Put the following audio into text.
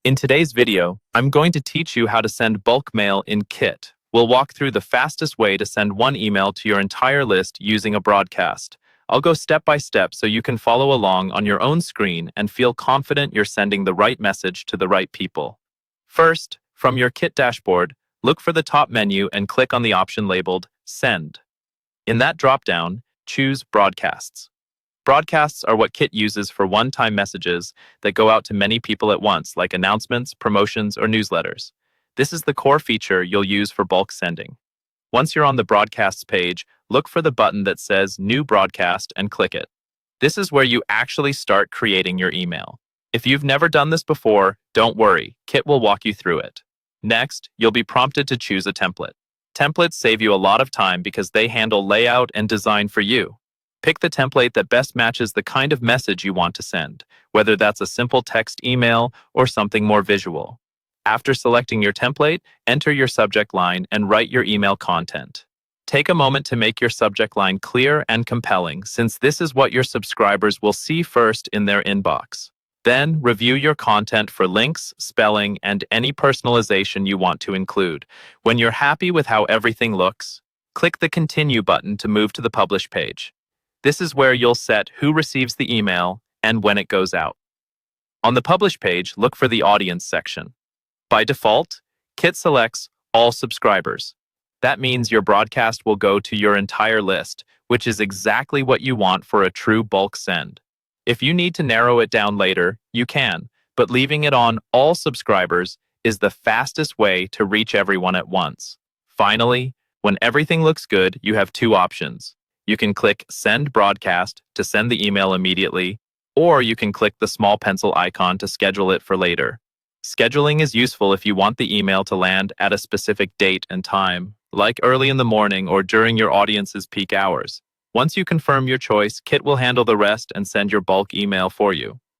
In today's video, I'm going to teach you how to send bulk mail in Kit. We'll walk through the fastest way to send one email to your entire list using a broadcast. I'll go step by step so you can follow along on your own screen and feel confident you're sending the right message to the right people. First, from your Kit dashboard, look for the top menu and click on the option labeled Send. In that dropdown, choose Broadcasts. Broadcasts are what Kit uses for one-time messages that go out to many people at once, like announcements, promotions, or newsletters. This is the core feature you'll use for bulk sending. Once you're on the Broadcasts page, look for the button that says New Broadcast and click it. This is where you actually start creating your email. If you've never done this before, don't worry, Kit will walk you through it. Next, you'll be prompted to choose a template. Templates save you a lot of time because they handle layout and design for you. Pick the template that best matches the kind of message you want to send, whether that's a simple text email or something more visual. After selecting your template, enter your subject line and write your email content. Take a moment to make your subject line clear and compelling, since this is what your subscribers will see first in their inbox. Then, review your content for links, spelling, and any personalization you want to include. When you're happy with how everything looks, click the Continue button to move to the Publish page. This is where you'll set who receives the email and when it goes out. On the Publish page, look for the Audience section. By default, Kit selects all subscribers. That means your broadcast will go to your entire list, which is exactly what you want for a true bulk send. If you need to narrow it down later, you can, but leaving it on all subscribers is the fastest way to reach everyone at once. Finally, when everything looks good, you have two options. You can click Send Broadcast to send the email immediately, or you can click the small pencil icon to schedule it for later. Scheduling is useful if you want the email to land at a specific date and time, like early in the morning or during your audience's peak hours. Once you confirm your choice, Kit will handle the rest and send your bulk email for you.